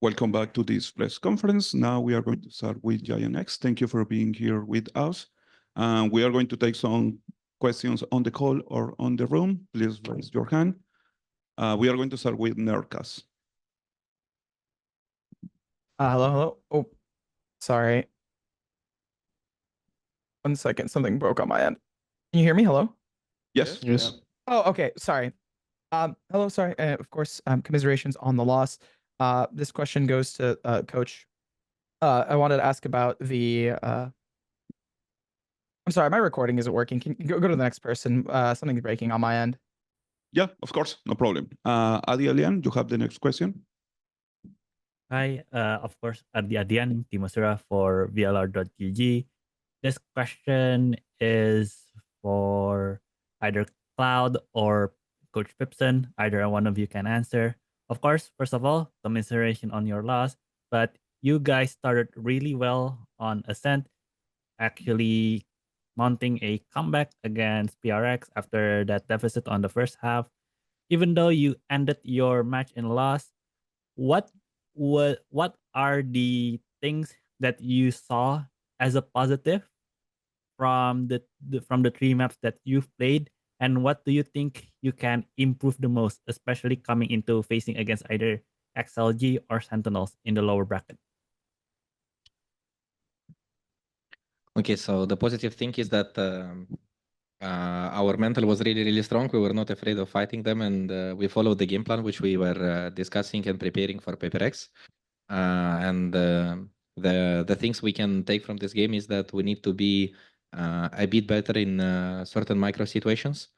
Welcome back to this press conference. Now we are going to start with GIANTX. Thank you for being here with us. We are going to take some questions on the call or on the room. Please raise your hand. We are going to start with Nerdcast. Hello. Oh, sorry. 1 second. Something broke on my end. Can you hear me? Hello? Yes. Yes. Oh, okay. Sorry. Hello. Sorry. Of course, commiserations on the loss. This question goes to Coach. I wanted to ask about the. I'm sorry, my recording isn't working. Can you go to the next person? Something's breaking on my end. Yeah, of course, no problem. Adi Alian, you have the next question. Hi, of course, Adi Adian, Timosura for VLR.gg. This question is for either Cloud or Coach Pipson. Either one of you can answer. Of course, first of all, commiseration on your loss, but you guys started really well on Ascent, actually mounting a comeback against PRX after that deficit on the first half. Even though you ended your match in loss, what are the things that you saw as a positive from the three maps that you've played, and what do you think you can improve the most, especially coming into facing against either XLG or Sentinels in the lower bracket? Okay, so the positive thing is that our mental was really strong. We were not afraid of fighting them, and we followed the game plan which we were discussing and preparing for PRX. And the things we can take from this game is that we need to be a bit better in certain micro situations,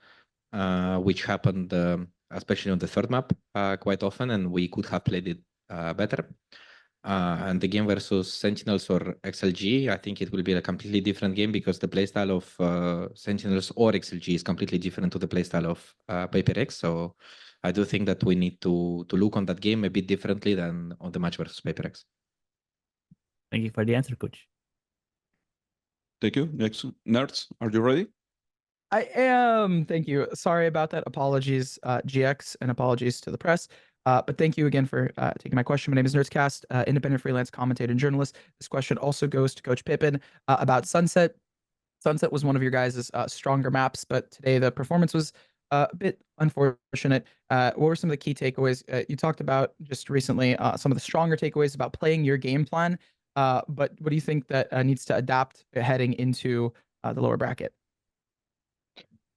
which happened especially on the third map quite often, and we could have played it better. And the game versus Sentinels or XLG, I think it will be a completely different game because the playstyle of Sentinels or XLG is completely different to the playstyle of PaperX. So I do think that we need to look on that game a bit differently than on the match versus PaperX. Thank you for the answer, Coach. Thank you. Next, Nerds, are you ready? I am. Thank you. Sorry about that. Apologies, GX, and apologies to the press. But thank you again for taking my question. My name is Nerdscast, independent freelance commentator and journalist. This question also goes to Coach Pippin about Sunset. Sunset was one of your guys' stronger maps, but today the performance was a bit unfortunate. What were some of the key takeaways? You talked about just recently some of the stronger takeaways about playing your game plan, but what do you think that needs to adapt heading into the lower bracket?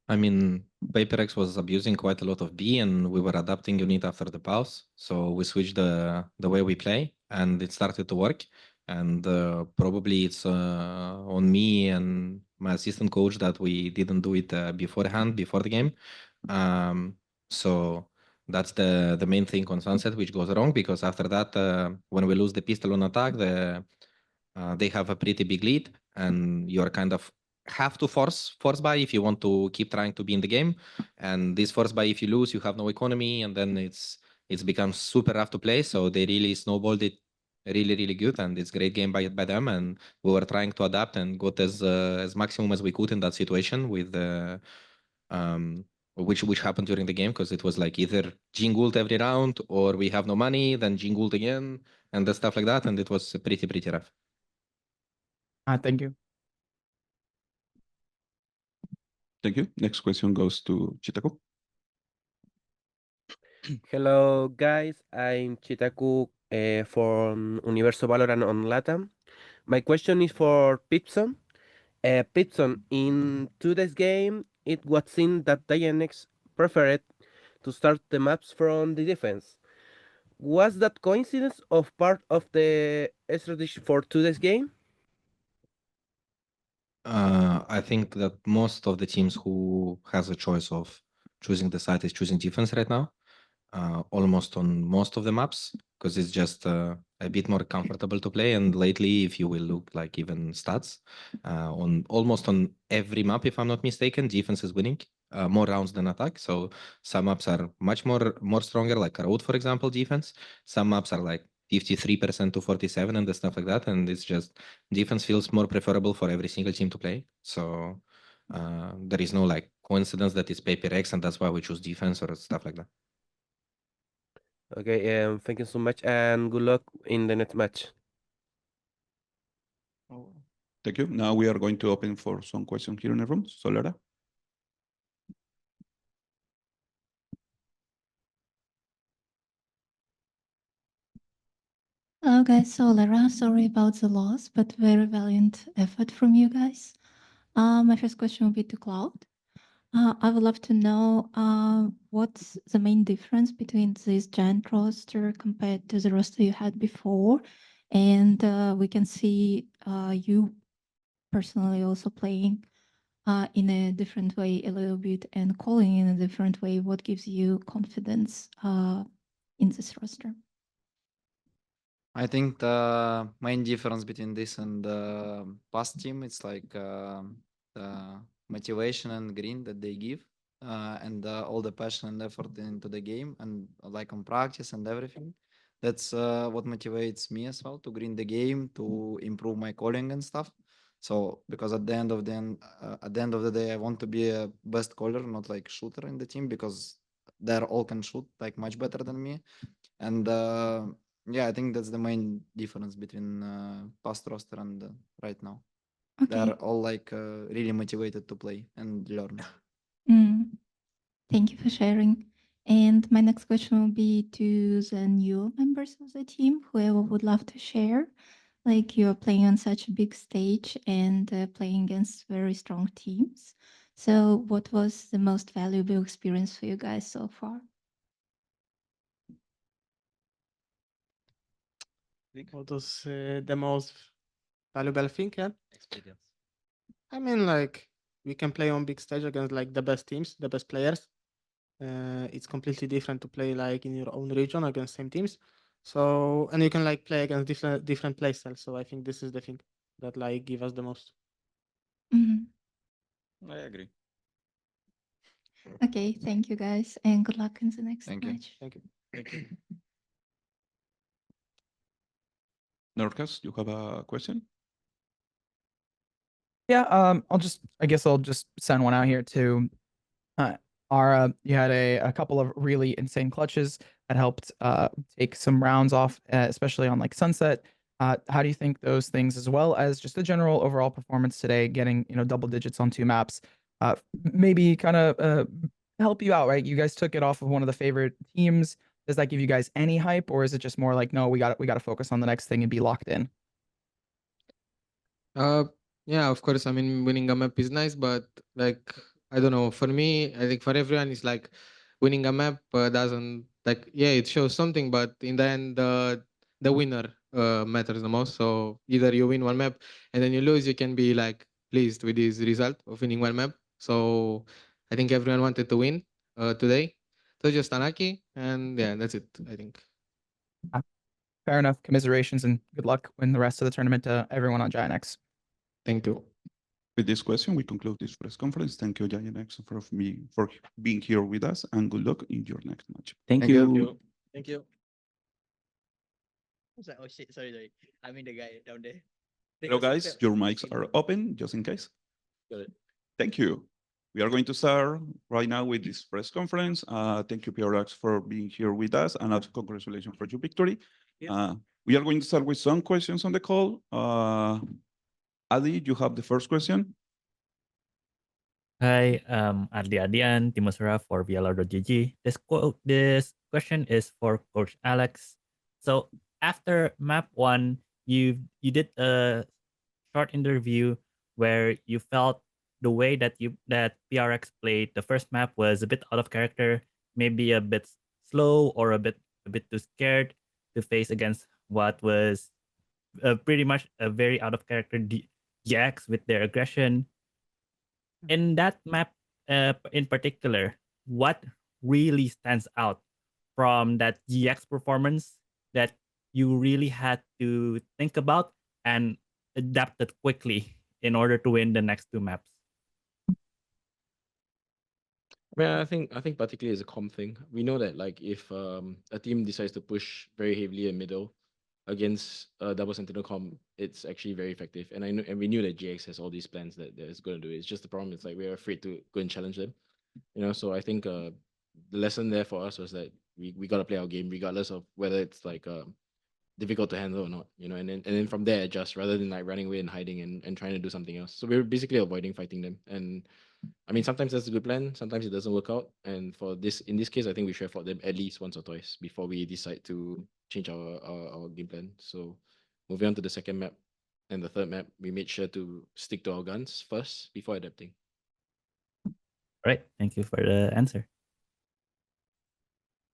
I mean, PaperX was abusing quite a lot of B, and we were adapting unit after the pause. So we switched the way we play, and it started to work. And probably it's on me and my assistant coach that we didn't do it beforehand, before the game. So that's the main thing on Sunset, which goes wrong, because after that, when we lose the pistol on attack, they have a pretty big lead, and you're kind of have to force buy if you want to keep trying to be in the game. And this force buy, if you lose, you have no economy, and then it's become super rough to play. So they really snowballed it really good, and it's great game by them. And we were trying to adapt and got as maximum as we could in that situation with which happened during the game, because it was like either jingled every round or we have no money, then jingled again, and the stuff like that, and it was pretty rough. Thank you. Thank you. Next question goes to Chitaku. Hello, guys. I'm Chitaku from Universo Valorant on LATAM. My question is for Pipson. Pipson, in today's game, it was seen that GIANTX preferred to start the maps from the defense. Was that coincidence of part of the strategy for today's game? I think that most of the teams who has a choice of choosing the side is choosing defense right now, almost on most of the maps, because it's just a bit more comfortable to play. And lately, if you will look like even stats, on almost on every map, if I'm not mistaken, defense is winning more rounds than attack. So some maps are much more stronger, like Road, for example, defense. Some maps are like 53% to 47 and the stuff like that, and it's just defense feels more preferable for every single team to play. So there is no like coincidence that it's PaperX and that's why we choose defense or stuff like that. Okay, thank you so much and good luck in the next match. Thank you. Now we are going to open for some questions here in the room. Solara. Hello guys, so Lara, sorry about the loss, but very valiant effort from you guys. My first question will be to Cloud. I would love to know what's the main difference between this giant roster compared to the roster you had before, and we can see you personally also playing in a different way a little bit and calling in a different way. What gives you confidence in this roster? I think the main difference between this and the past team, it's like the motivation and green that they give, and all the passion and effort into the game, and like on practice and everything. That's what motivates me as well to green the game, to improve my calling and stuff. So because at the end of the day, I want to be a best caller, not like shooter in the team, because they're all can shoot like much better than me, and yeah, I think that's the main difference between past roster and right now. Okay. They're all like really motivated to play and learn. Thank you for sharing. And my next question will be to the new members of the team, whoever would love to share. Like you're playing on such a big stage and playing against very strong teams. So, what was the most valuable experience for you guys so far? What was the most valuable thing? Yeah? Experience. I mean, like we can play on big stage against like the best teams, the best players. It's completely different to play like in your own region against same teams. So and you can like play against different play styles. So I think this is the thing that like give us the most. Mhm. I agree. Okay, thank you guys, and good luck in the next Thank you. match. Thank you. Thank you. Norcas, you have a question? Yeah, I guess I'll just send one out here to Ara. You had a couple of really insane clutches that helped take some rounds off, especially on like Sunset. How do you think those things, as well as just the general overall performance today, getting double digits on 2 maps, maybe kind of help you out, right? You guys took it off of one of the favorite teams. Does that give you guys any hype, or is it just more like, no, we got to focus on the next thing and be locked in? Yeah, of course. I mean, winning a map is nice, but like, I don't know. For me, I think for everyone, it's like winning a map doesn't like. Yeah, it shows something, but in the end, the winner matters the most. So either you win one map and then you lose, you can be like pleased with this result of winning one map. So I think everyone wanted to win today. So just unlucky, and yeah, that's it. I think. Fair enough. Commiserations and good luck in the rest of the tournament to everyone on GIANTX. Thank you. With this question, we conclude this press conference. Thank you, GIANTX, for being here with us, and good luck in your next match. Thank you. Thank you. Oh shit, sorry. I mean the guy down there. Hello, guys. Your mics are open, just in case. Got it. Thank you. We are going to start right now with this press conference. Thank you, PRX, for being here with us, and also congratulations for your victory. We are going to start with some questions on the call. Adi, you have the first question. Hi, Adli Adian, Timosura for VLR.gg. This question is for Coach Alex. So after map 1, you did a short interview where you felt the way that PRX played the first map was a bit out of character, maybe a bit slow or a bit too scared to face against what was pretty much a very out of character GX with their aggression. In that map in particular, what really stands out from that GX performance that you really had to think about and adapt it quickly in order to win the next 2 maps? I mean, I think particularly as a comp thing, we know that like if a team decides to push very heavily in middle against double sentinel comp, it's actually very effective. And we knew that GX has all these plans that it's going to do it. It's just the problem is like we're afraid to go and challenge them, So I think the lesson there for us was that we gotta play our game regardless of whether it's like difficult to handle or not, you know, and then from there adjust rather than like running away and hiding and trying to do something else. So we're basically avoiding fighting them. And I mean, sometimes that's a good plan, sometimes it doesn't work out. And for this, in this case, I think we should have fought them at least once or twice before we decide to change our game plan. So moving on to the second map and the third map, we made sure to stick to our guns first before adapting. All right. Thank you for the answer.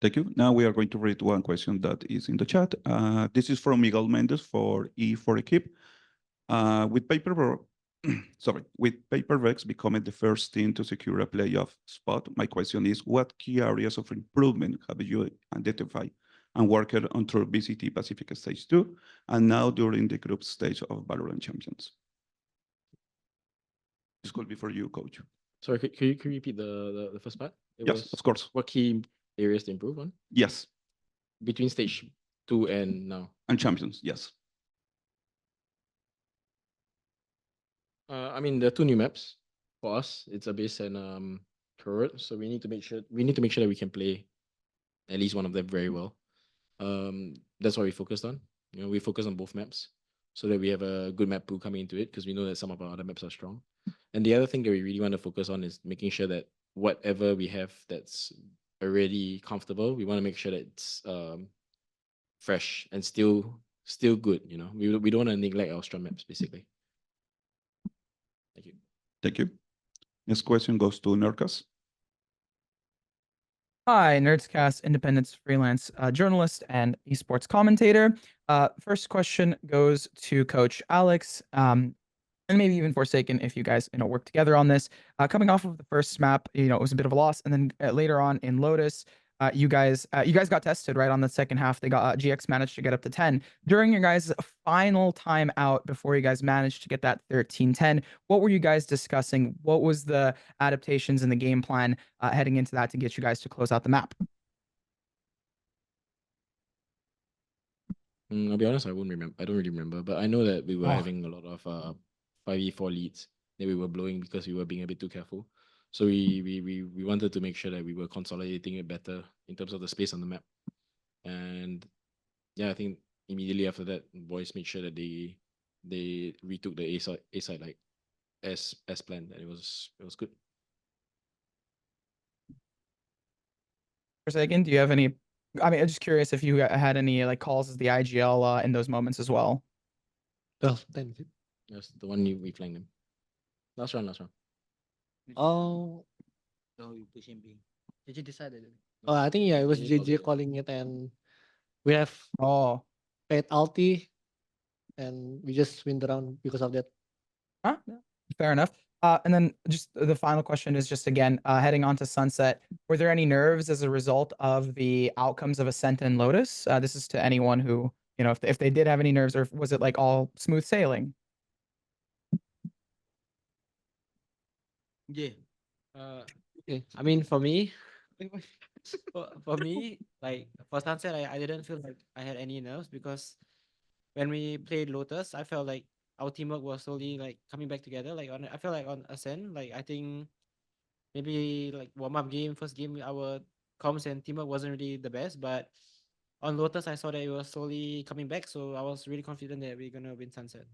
Thank you. Now we are going to read one question that is in the chat. This is from Miguel Mendes for E4 Equipe. With with PRX becoming the first team to secure a playoff spot, my question is, what key areas of improvement have you identified and worked on through VCT Pacific Stage 2 and now during the group stage of Valorant Champions? This could be for you, Coach. Sorry, can you repeat the first part? Yes, of course. What key areas to improve on? Yes. Between stage 2 and now? And Champions, yes. I mean, there are two new maps for us. It's Abyss and Turret. So we need to make sure that we can play at least one of them very well. That's what we focused on. You know, we focus on both maps so that we have a good map pool coming into it because we know that some of our other maps are strong. And the other thing that we really want to focus on is making sure that whatever we have that's already comfortable, we want to make sure that it's fresh and still good. You know, we don't want to neglect our strong maps basically. Thank you. Thank you. Next question goes to Nurkas. Hi, Nerdscast, independent freelance journalist and esports commentator. First question goes to Coach Alex, and maybe even Forsaken if you guys work together on this. Coming off of the first map, it was a bit of a loss, and then later on in Lotus, you guys got tested right on the second half. They got GX managed to get up to 10 during your guys' final time out before you guys managed to get that 13-10. What were you guys discussing? What was the adaptations in the game plan heading into that to get you guys to close out the map? I'll be honest, I won't remember. I don't really remember, but I know that we were having a lot of 5v4 leads that we were blowing because we were being a bit too careful. So we wanted to make sure that we were consolidating it better in terms of the space on the map. And yeah, I think immediately after that, boys made sure that they retook the A side like as planned, and it was good. Forsaken, do you have any? I mean, I'm just curious if you had any like calls as the IGL in those moments as well. That's the one we flanked them. Last round. Oh, so you push him B. Did you decide it? Oh, I think it was JJ JJ calling it, and we have paid ulti, and we just win the round because of that. Fair enough. And then just the final question is just again heading on to Sunset. Were there any nerves as a result of the outcomes of Ascent and Lotus? This is to anyone who if they did have any nerves, or was it like all smooth sailing? Yeah. Okay. I mean, for me, For me, like for Sunset, I didn't feel like I had any nerves because when we played Lotus, I felt like our teamwork was slowly like coming back together. Like I felt like on Ascent, like I think maybe like warm-up game, first game, our comms and teamwork wasn't really the best, but on Lotus, I saw that it was slowly coming back, so I was really confident that we're gonna win Sunset.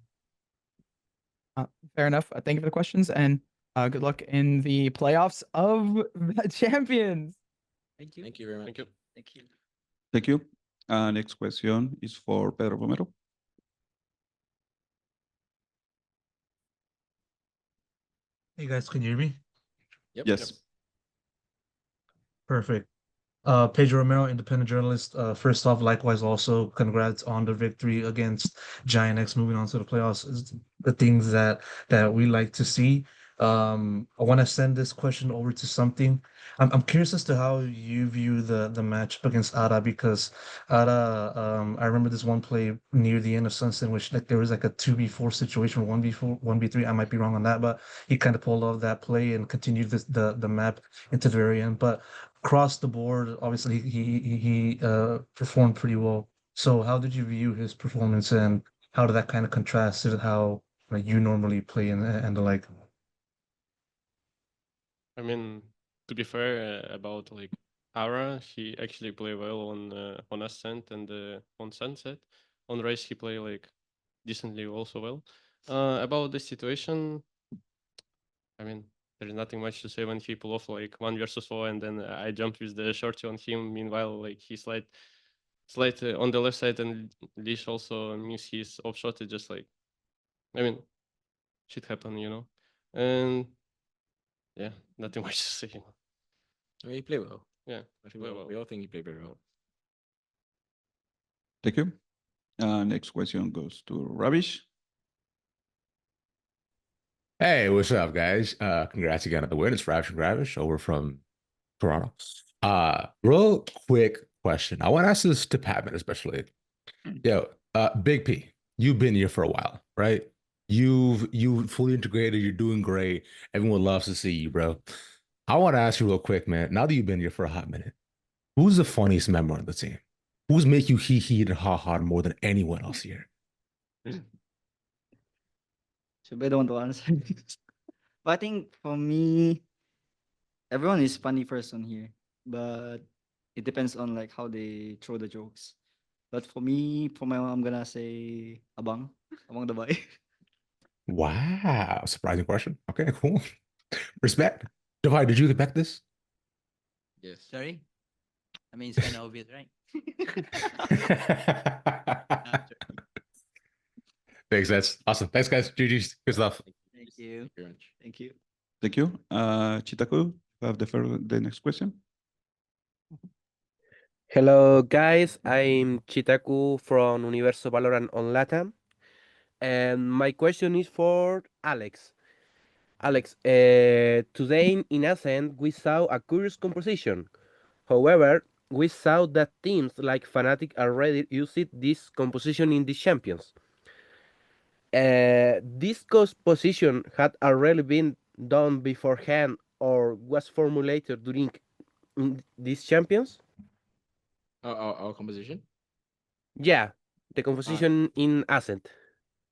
Fair enough. Thank you for the questions, and good luck in the playoffs of the champions. Thank you. Thank you very much. Thank you. Thank you. Next question is for Pedro Romero. Hey guys, can you hear me? Yep. Yes. Perfect. Pedro Romero, independent journalist. First off, likewise, also congrats on the victory against GIANTX. Moving on to the playoffs is the things that we like to see. I want to send this question over to something. I'm curious as to how you view the matchup against Ada, because Ada, I remember this one play near the end of Sunset, which like there was like a 2v4 situation, 1v4, 1v3. I might be wrong on that, but he kind of pulled off that play and continued the map into the very end. But across the board, obviously he performed pretty well. So how did you view his performance, and how did that kind of contrast with how like you normally play and the like? I mean, to be fair about like Ara, he actually play well on Ascent and on Sunset. On Race, he play like decently also well. About the situation, I mean, there's nothing much to say when he pull off like 1 versus 4, and then I jumped with the shorty on him. Meanwhile, like he slide on the left side, and Leash also missed his off shot. It just like, I mean, shit happen, you know. And yeah, nothing much to say. You know. I mean, he played well. Yeah, I think play well. we all think he played very well. Thank you. Next question goes to Ravish. Hey, what's up, guys? Congrats again on the win. It's Ravish over from Toronto. Real quick question. I want to ask this to Patman, especially. Yo, Big P, you've been here for a while, right? You've fully integrated, you're doing great. Everyone loves to see you, bro. I want to ask you real quick, man. Now that you've been here for a hot minute, who's the funniest member on the team? Who's make you hee and ha more than anyone else here? Should be the one to answer. But I think for me, everyone is funny person here, but it depends on like how they throw the jokes. But for me, for my I'm gonna say Abang the boy. Wow, surprising question. Okay, cool. Respect. Divide, did you expect this? Yes. Sorry? I mean, it's kind of obvious, right? Makes sense. Awesome. Thanks, guys. GG's. Good stuff. Thank you. Thank you. Thank you. Chitaku, you have the next question. Hello, guys. I'm Chitaku from Universo Valorant on LATAM. And my question is for Alex. Alex, today in Ascent, we saw a curious composition. However, we saw that teams like Fnatic already used this composition in the champions. This composition had already been done beforehand or was formulated during these champions? Our composition? Yeah, the composition in Ascent.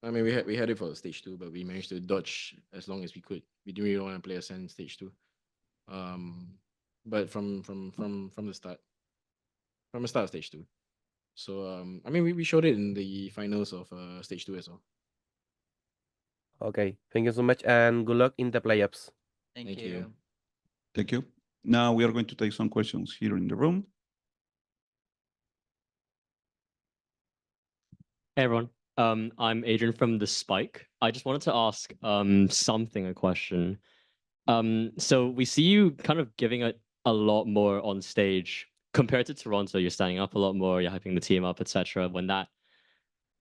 I mean, we had it for stage 2, but we managed to dodge as long as we could. We didn't really want to play Ascent stage 2. But from the start, of stage 2. So I mean, we showed it in the finals of stage 2 as well. Okay, thank you so much, and good luck in the playoffs. Thank you. Thank you. Now we are going to take some questions here in the room. Hey everyone, I'm Adrian from The Spike. I just wanted to ask a question. So we see you kind of giving it a lot more on stage compared to Toronto. You're standing up a lot more, you're hyping the team up, etc. When that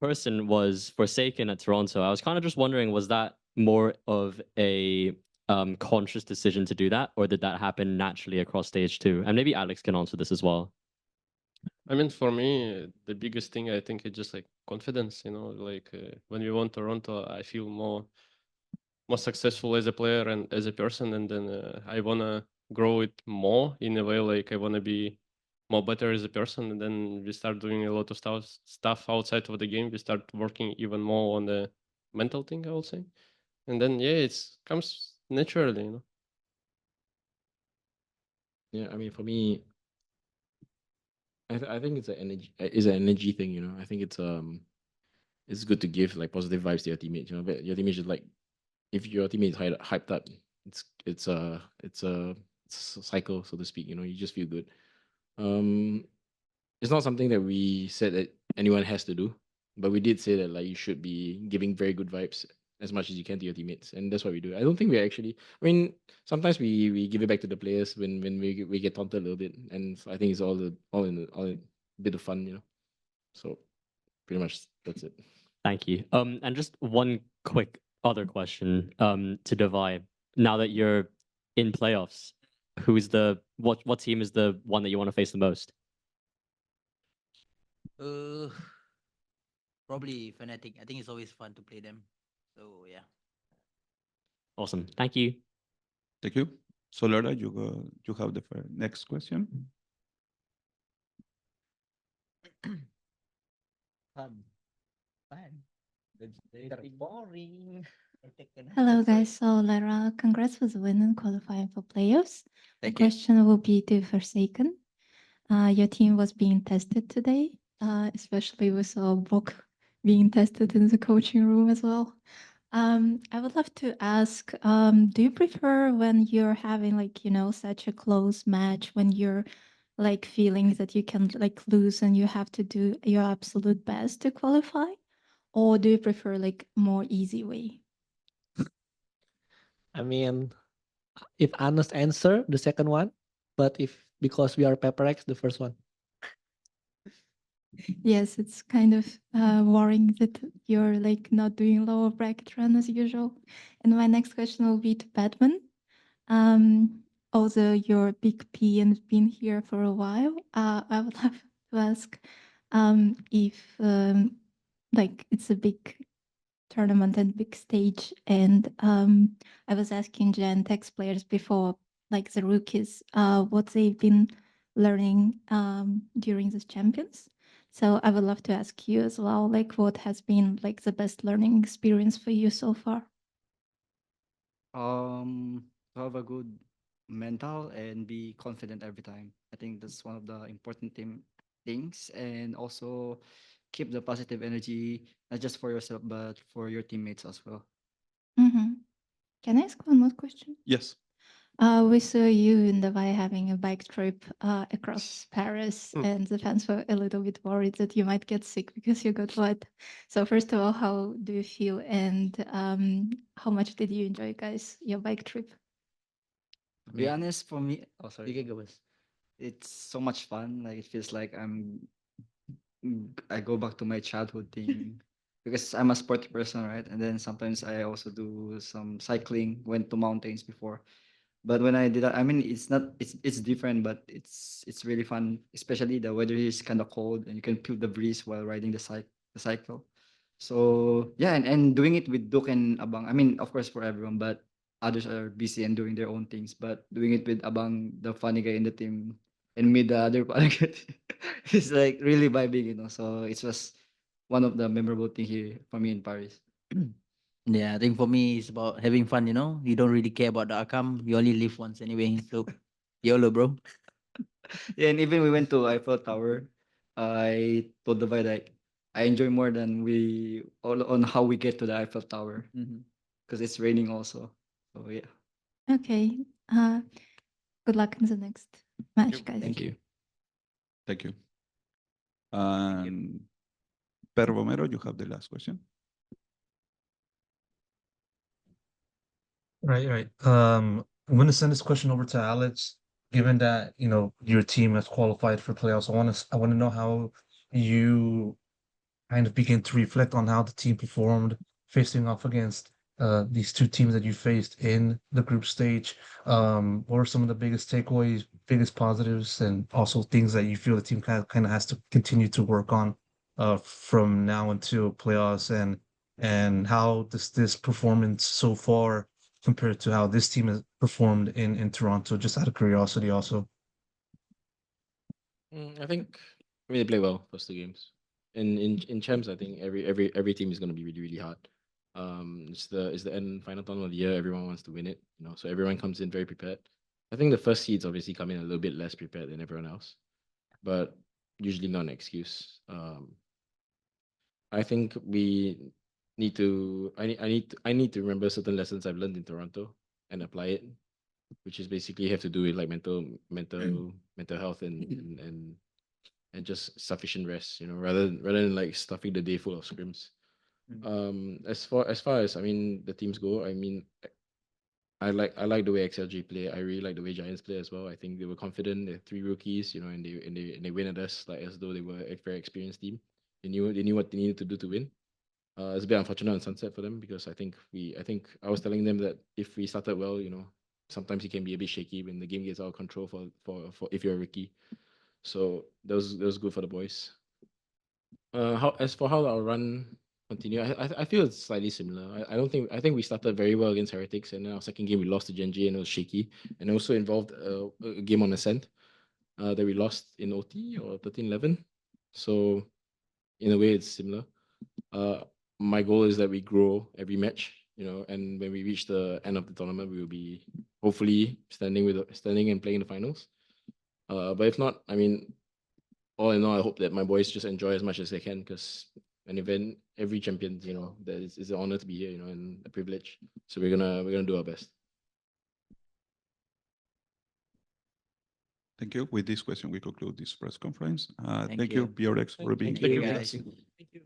person was Forsaken at Toronto, I was kind of just wondering, was that more of a conscious decision to do that, or did that happen naturally across stage 2? And maybe Alex can answer this as well. I mean, for me, the biggest thing I think is just like confidence. You know, like when we won Toronto, I feel more successful as a player and as a person, and then I wanna grow it more in a way. Like I wanna be more better as a person, and then we start doing a lot of stuff outside of the game. We start working even more on the mental thing, I would say, and then yeah, it comes naturally. You know. Yeah, I mean, for me, I think it's an energy thing, you know. I think it's good to give like positive vibes to your teammates. You know, but your teammates should like, if your teammates hyped up, it's a cycle, so to speak. You know, you just feel good. It's not something that we said that anyone has to do, but we did say that like you should be giving very good vibes as much as you can to your teammates, and that's what we do. I don't think we actually. I mean, sometimes we give it back to the players when we get taunted a little bit, and I think it's all in a bit of fun, you know. So pretty much that's it. Thank you. And just one quick other question to Divide. Now that you're in playoffs, what team is the one that you want to face the most? Probably Fnatic. I think it's always fun to play them. So yeah. Awesome. Thank you. Thank you. Solara, you have the next question. Fun. Very boring. Hello, guys. So, Lara, congrats for the win and qualifying for playoffs. The Thank you. question will be to Forsaken. your team was being tested today, especially with Bok being tested in the coaching room as well. I would love to ask, do you prefer when you're having like, such a close match, when you're like feeling that you can like lose and you have to do your absolute best to qualify? Or do you prefer like more easy way? I mean, if honest answer, the second one. But if because we are PRX, the first one. Yes, it's kind of worrying that you're like not doing lower bracket run as usual. And my next question will be to Batman. Although you're a big P and been here for a while, I would love to ask if like it's a big tournament and big stage, and I was asking GIANTX players before, like the rookies, what they've been learning during the champions. So I would love to ask you as well, like what has been like the best learning experience for you so far? To have a good mental and be confident every time. I think that's one of the important things, and also keep the positive energy not just for yourself but for your teammates as well. Can I ask one more question? Yes. We saw you in Dubai having a bike trip across Paris, and the fans were a little bit worried that you might get sick because you got wet. So first of all, how do you feel, and how much did you enjoy, guys, your bike trip? To be honest, for me, oh sorry, You can go first. it's so much fun. Like it feels like I go back to my childhood thing because I'm a sporty person, right? And then sometimes I also do some cycling, went to mountains before. But when I did that, I mean, it's different, but it's really fun. Especially the weather is kind of cold, and you can feel the breeze while riding the cycle. So yeah, and doing it with Duke and Abang. I mean, of course for everyone, but others are busy and doing their own things. But doing it with Abang, the funny guy in the team, and me, the other funny guy, it's like really vibing. So it was one of the memorable thing here for me in Paris. Yeah, I think for me it's about having fun, you know. You don't really care about the outcome. You only live once anyway. So YOLO, bro. Yeah, and even we went to Eiffel Tower. I told the guy like I enjoy more than we all on how we get to the Eiffel Tower because it's raining also. So yeah. Okay. Good luck in the next match, guys. Thank you. Thank you. Pedro Romero, you have the last question. Right. I'm going to send this question over to Alex. Given that your team has qualified for playoffs, I want to know how you kind of begin to reflect on how the team performed facing off against these two teams that you faced in the group stage. What were some of the biggest takeaways, biggest positives, and also things that you feel the team kind of has to continue to work on from now until playoffs, and how does this performance so far compared to how this team has performed in Toronto, just out of curiosity also? I think they play well first two games. In champs, I think every team is going to be really hard. It's the end final tournament of the year. Everyone wants to win it, so everyone comes in very prepared. I think the first seeds obviously come in a little bit less prepared than everyone else, but usually not an excuse. I think we need to. I need to remember certain lessons I've learned in Toronto and apply it, which is basically have to do with like mental health and just sufficient rest, rather than like stuffing the day full of scrims. As far as I mean the teams go, I mean I like the way XLG play. I really like the way Giants play as well. I think they were confident. They're three rookies, and they win at us like as though they were a very experienced team. They knew what they needed to do to win. It's a bit unfortunate on Sunset for them because I think I was telling them that if we started well, sometimes it can be a bit shaky when the game gets out of control for if you're a rookie. So that was good for the boys. How our run continue, I feel it's slightly similar. I think we started very well against Heretics, and then our second game we lost to Genji and it was shaky, and also involved a game on Ascent that we lost in OT or 13-11. So in a way it's similar. My goal is that we grow every match, and when we reach the end of the tournament, we will be hopefully standing and playing the finals. But if not, I mean, all in all, I hope that my boys just enjoy as much as they can, because an event, every champion, you know, that is an honor to be here, you know, and a privilege. So we're gonna do our best. Thank you. With this question, we conclude this press conference. Thank Thank you, you. PRX, for being Thank you, here. guys. Thank you.